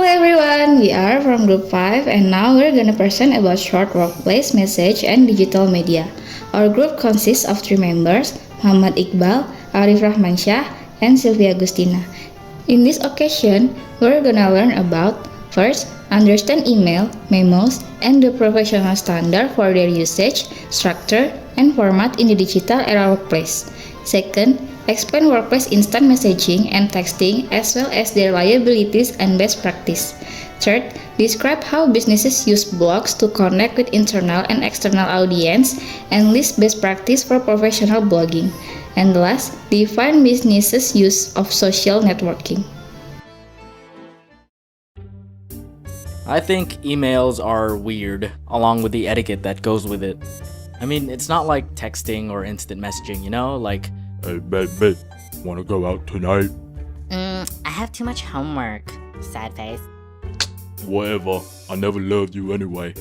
Hello everyone, we are from Group 5 and now we're gonna present about short workplace message and digital media. Our group consists of 3 members, Muhammad Iqbal, Arif Rahmansyah, and Silvia Agustina. In this occasion, we're gonna learn about first, understand email, memos, and the professional standard for their usage, structure, and format in the digital era workplace. Second, explain workplace instant messaging and texting as well as their liabilities and best practice. Third, describe how businesses use blogs to connect with internal and external audience and list best practice for professional blogging. And last, define businesses' use of social networking. I think emails are weird, along with the etiquette that goes with it. I mean, it's not like texting or instant messaging, like, Hey, babe, wanna go out tonight? I have too much homework. Sad face. Whatever, I never loved you anyway.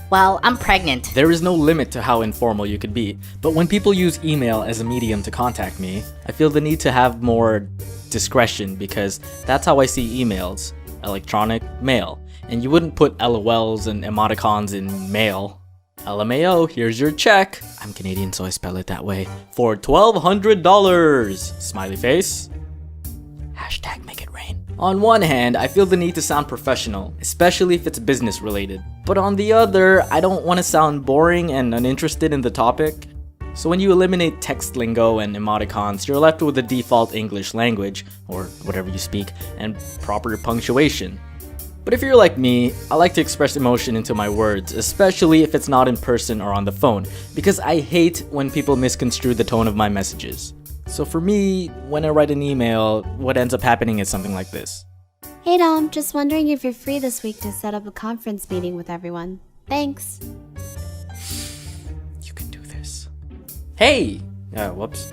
Well, I'm pregnant. there is no limit to how informal you could be. But when people use email as a medium to contact me, I feel the need to have more discretion because that's how I see emails. Electronic mail. And you wouldn't put LOLs and emoticons in mail. LMAO, here's your check. I'm Canadian, so I spell it that way. For $1,200. Smiley face. Hashtag make it rain. On one hand, I feel the need to sound professional, especially if it's business related. But on the other, I don't want to sound boring and uninterested in the topic. So when you eliminate text lingo and emoticons, you're left with the default English language, or whatever you speak, and proper punctuation. But if you're like me, I like to express emotion into my words, especially if it's not in person or on the phone, because I hate when people misconstrue the tone of my messages. So for me, when I write an email, what ends up happening is something like this. Hey Dom, just wondering if you're free this week to set up a conference meeting with everyone. Thanks. You can do this. Hey! Whoops.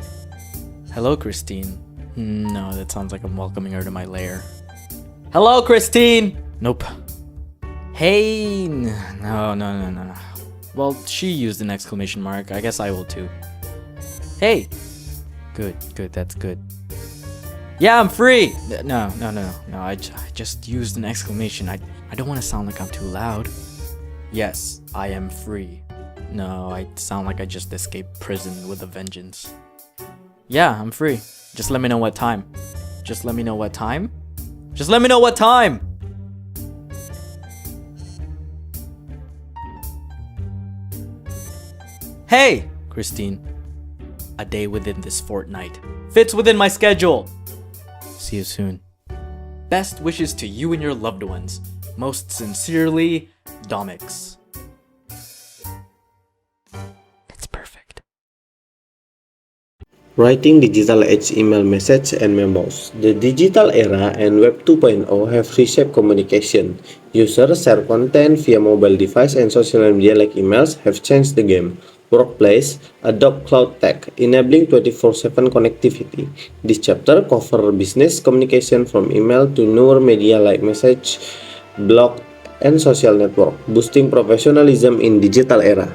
Hello, Christine. No, that sounds like I'm welcoming her to my lair. Hello, Christine! Nope. Hey! No. Well, she used an exclamation mark. I guess I will too. Hey! Good, that's good. Yeah, I'm free! No, I just used an exclamation. I don't want to sound like I'm too loud. Yes, I am free. No, I sound like I just escaped prison with a vengeance. Yeah, I'm free. Just let me know what time. Just let me know what time? Just let me know what time! Hey, Christine. A day within this fortnight. Fits within my schedule. See you soon. Best wishes to you and your loved ones. Most sincerely, Domix. It's perfect. Writing digital age email message and memos. The digital era and Web 2.0 have reshaped communication. Users share content via mobile device and social media like emails have changed the game. Workplace adopt cloud tech, enabling 24/7 connectivity. This chapter covers business communication from email to newer media like message, blog, and social network, boosting professionalism in digital era.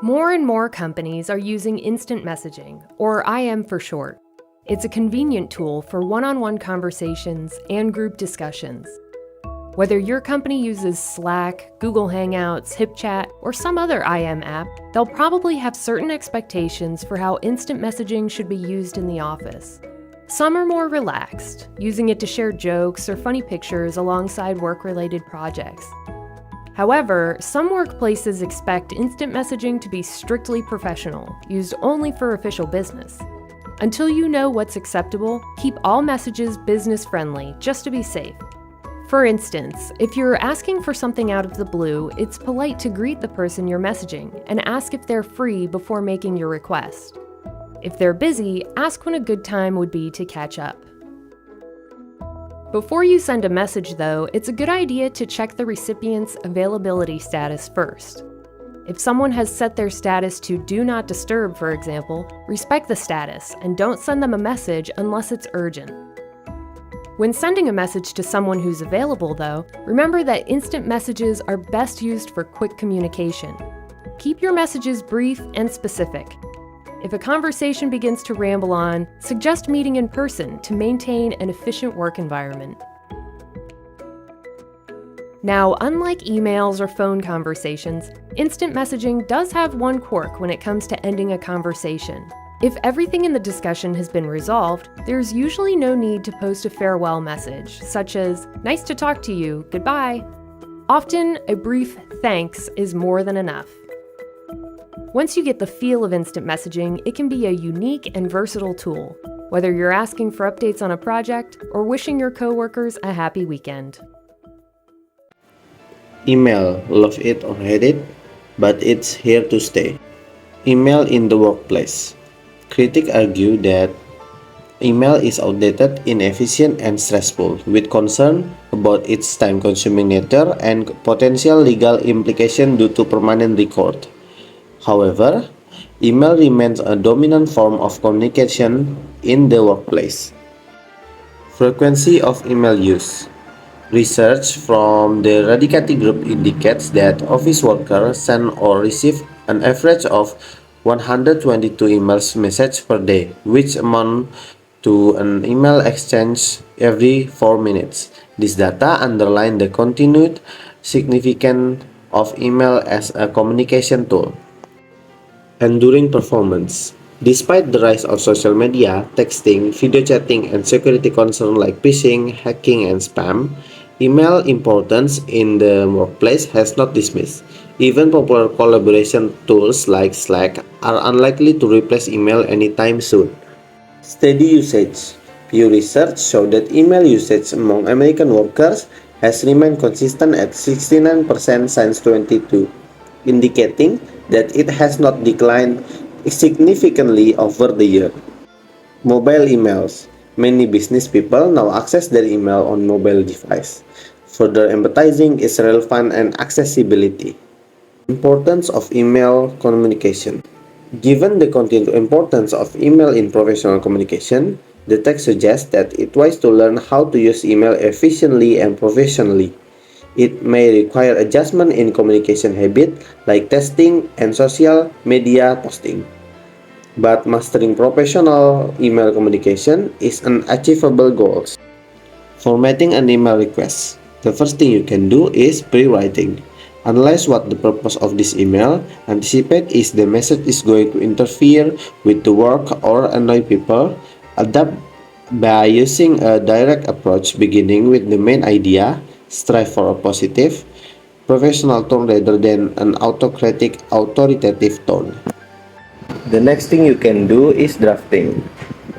More and more companies are using instant messaging, or IM for short. It's a convenient tool for one-on-one conversations and group discussions. Whether your company uses Slack, Google Hangouts, HipChat, or some other IM app, they'll probably have certain expectations for how instant messaging should be used in the office. Some are more relaxed, using it to share jokes or funny pictures alongside work-related projects. However, some workplaces expect instant messaging to be strictly professional, used only for official business. Until you know what's acceptable, keep all messages business-friendly, just to be safe. For instance, if you're asking for something out of the blue, it's polite to greet the person you're messaging and ask if they're free before making your request. If they're busy, ask when a good time would be to catch up. Before you send a message, though, it's a good idea to check the recipient's availability status first. If someone has set their status to Do Not Disturb, for example, respect the status and don't send them a message unless it's urgent. When sending a message to someone who's available, though, remember that instant messages are best used for quick communication. Keep your messages brief and specific. If a conversation begins to ramble on, suggest meeting in person to maintain an efficient work environment. Now, unlike emails or phone conversations, instant messaging does have one quirk when it comes to ending a conversation. If everything in the discussion has been resolved, there's usually no need to post a farewell message, such as, "Nice to talk to you, goodbye." Often, a brief thanks is more than enough. Once you get the feel of instant messaging, it can be a unique and versatile tool, whether you're asking for updates on a project or wishing your coworkers a happy weekend. Email, love it or hate it, but it's here to stay. Email in the workplace. Critics argue that email is outdated, inefficient, and stressful, with concern about its time-consuming nature and potential legal implications due to permanent record. However, email remains a dominant form of communication in the workplace. Frequency of email use. Research from the Radicati Group indicates that office workers send or receive an average of 122 email messages per day, which amount to an email exchange every 4 minutes. This data underline the continued significance of email as a communication tool. Enduring performance. Despite the rise of social media, texting, video chatting, and security concerns like phishing, hacking, and spam, email importance in the workplace has not diminished. Even popular collaboration tools like Slack are unlikely to replace email anytime soon. Steady usage. Pew Research showed that email usage among American workers has remained consistent at 69% since 2022, indicating that it has not declined significantly over the year. Mobile emails. Many business people now access their email on mobile device, further emphasizing its relevance and accessibility. Importance of email communication. Given the continued importance of email in professional communication, the text suggests that it's wise to learn how to use email efficiently and professionally. It may require adjustment in communication habit like texting and social media posting. But mastering professional email communication is an achievable goal. Formatting an email request. The first thing you can do is pre-writing. Analyze what the purpose of this email. Anticipate if the message is going to interfere with the work or annoy people. Adapt by using a direct approach beginning with the main idea. Strive for a positive, professional tone rather than an autocratic, authoritative tone. The next thing you can do is drafting.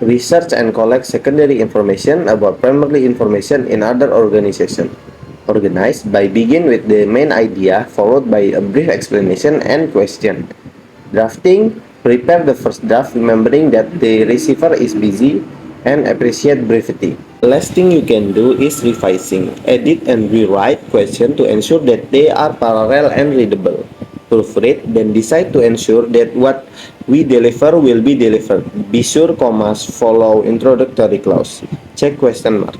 Research and collect secondary information about primary information in other organizations. Organize by begin with the main idea followed by a brief explanation and question. Drafting. Prepare the first draft remembering that the receiver is busy and appreciate brevity. The last thing you can do is revising. Edit and rewrite questions to ensure that they are parallel and readable. Proofread, then decide to ensure that what we deliver will be delivered. Be sure commas follow introductory clause. Check question mark.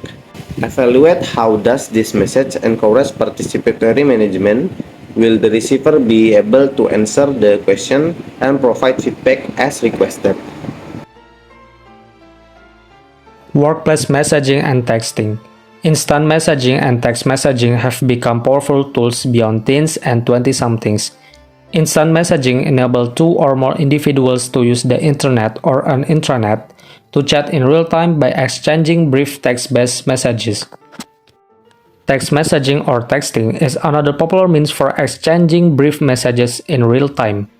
Evaluate how does this message encourage participatory management. Will the receiver be able to answer the question and provide feedback as requested? Workplace messaging and texting. Instant messaging and text messaging have become powerful tools beyond teens and 20-somethings. Instant messaging enables two or more individuals to use the internet or an intranet to chat in real time by exchanging brief text-based messages. Text messaging or texting is another popular means for exchanging brief messages in real time.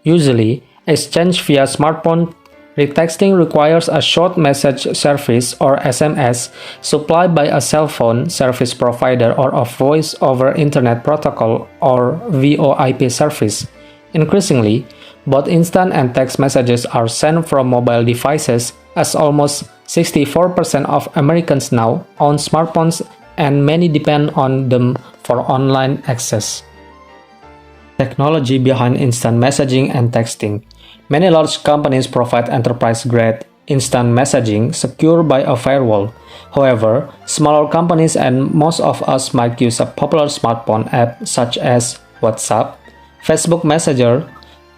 Usually, exchanged via smartphone, retexting requires a short message service or SMS supplied by a cell phone service provider or a voice over internet protocol or VoIP service. Increasingly, both instant and text messages are sent from mobile devices, as almost 64% of Americans now own smartphones and many depend on them for online access. Technology behind instant messaging and texting. Many large companies provide enterprise-grade instant messaging secured by a firewall. However, smaller companies and most of us might use a popular smartphone app such as WhatsApp, Facebook Messenger,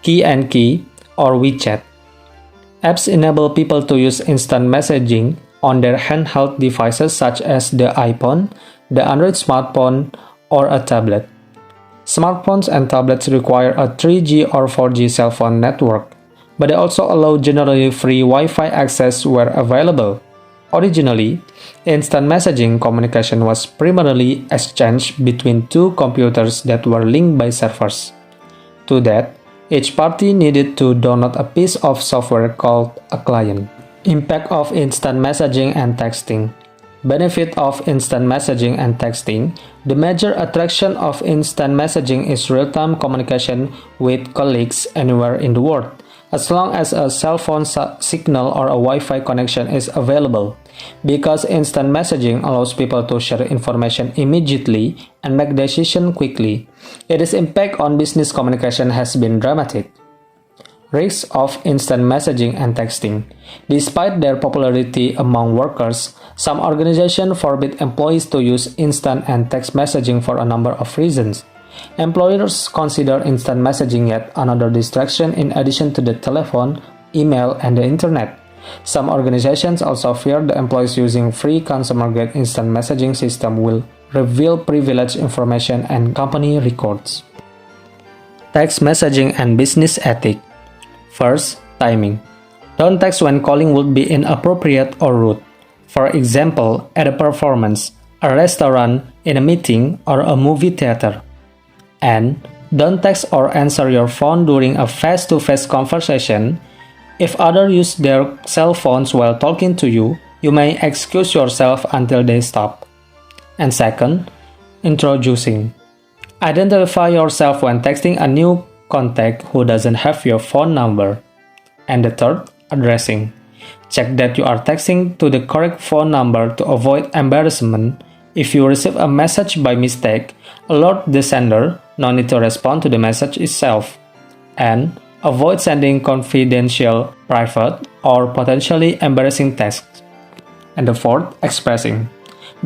Key and Key, or WeChat. Apps enable people to use instant messaging on their handheld devices such as the iPhone, the Android smartphone, or a tablet. Smartphones and tablets require a 3G or 4G cell phone network, but they also allow generally free Wi-Fi access where available. Originally, instant messaging communication was primarily exchanged between two computers that were linked by servers. To that, each party needed to download a piece of software called a client. Impact of instant messaging and texting. Benefit of instant messaging and texting. The major attraction of instant messaging is real-time communication with colleagues anywhere in the world, as long as a cell phone signal or a Wi-Fi connection is available. Because instant messaging allows people to share information immediately and make decisions quickly, its impact on business communication has been dramatic. Risks of instant messaging and texting. Despite their popularity among workers, some organizations forbid employees to use instant and text messaging for a number of reasons. Employers consider instant messaging yet another distraction in addition to the telephone, email, and the internet. Some organizations also fear the employees using free consumer-grade instant messaging system will reveal privileged information and company records. Text messaging and business ethics. First, timing. Don't text when calling would be inappropriate or rude. For example, at a performance, a restaurant, in a meeting, or a movie theater. And don't text or answer your phone during a face-to-face conversation. If others use their cell phones while talking to you, you may excuse yourself until they stop. And second, introducing. Identify yourself when texting a new contact who doesn't have your phone number. And the third, addressing. Check that you are texting to the correct phone number to avoid embarrassment. If you receive a message by mistake, alert the sender, no need to respond to the message itself. And avoid sending confidential, private, or potentially embarrassing texts. And the fourth, expressing.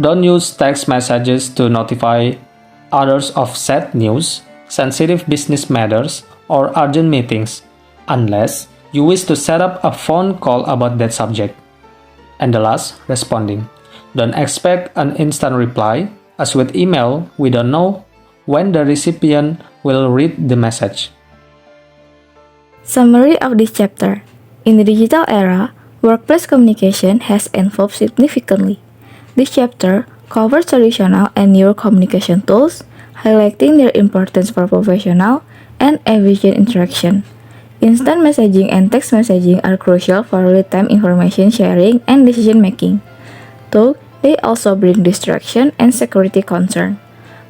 Don't use text messages to notify others of sad news, sensitive business matters, or urgent meetings, unless you wish to set up a phone call about that subject. And the last, responding. Don't expect an instant reply, as with email, we don't know when the recipient will read the message. Summary of this chapter. In the digital era, workplace communication has evolved significantly. This chapter covers traditional and new communication tools, highlighting their importance for professional and efficient interaction. Instant messaging and text messaging are crucial for real-time information sharing and decision-making. Though they also bring distraction and security concern.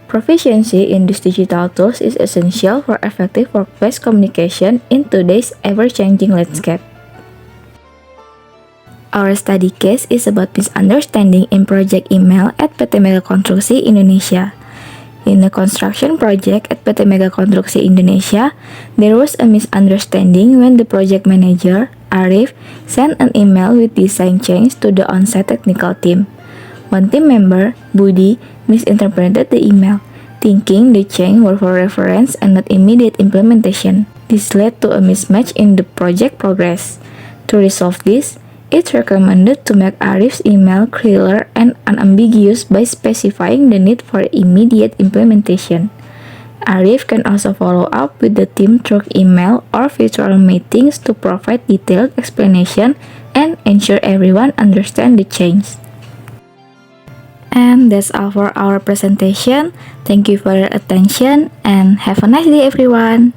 Proficiency in these digital tools is essential for effective workplace communication in today's ever-changing landscape. Our study case is about misunderstanding in project email at PT Mega Konstruksi Indonesia. In a construction project at PT Mega Konstruksi Indonesia, there was a misunderstanding when the project manager, Arif, sent an email with design change to the on-site technical team. One team member, Budi, misinterpreted the email, thinking the change were for reference and not immediate implementation. This led to a mismatch in the project progress. To resolve this, it's recommended to make Arif's email clearer and unambiguous by specifying the need for immediate implementation. Arif can also follow up with the team through email or virtual meetings to provide detailed explanation and ensure everyone understands the change. And that's all for our presentation. Thank you for your attention and have a nice day everyone.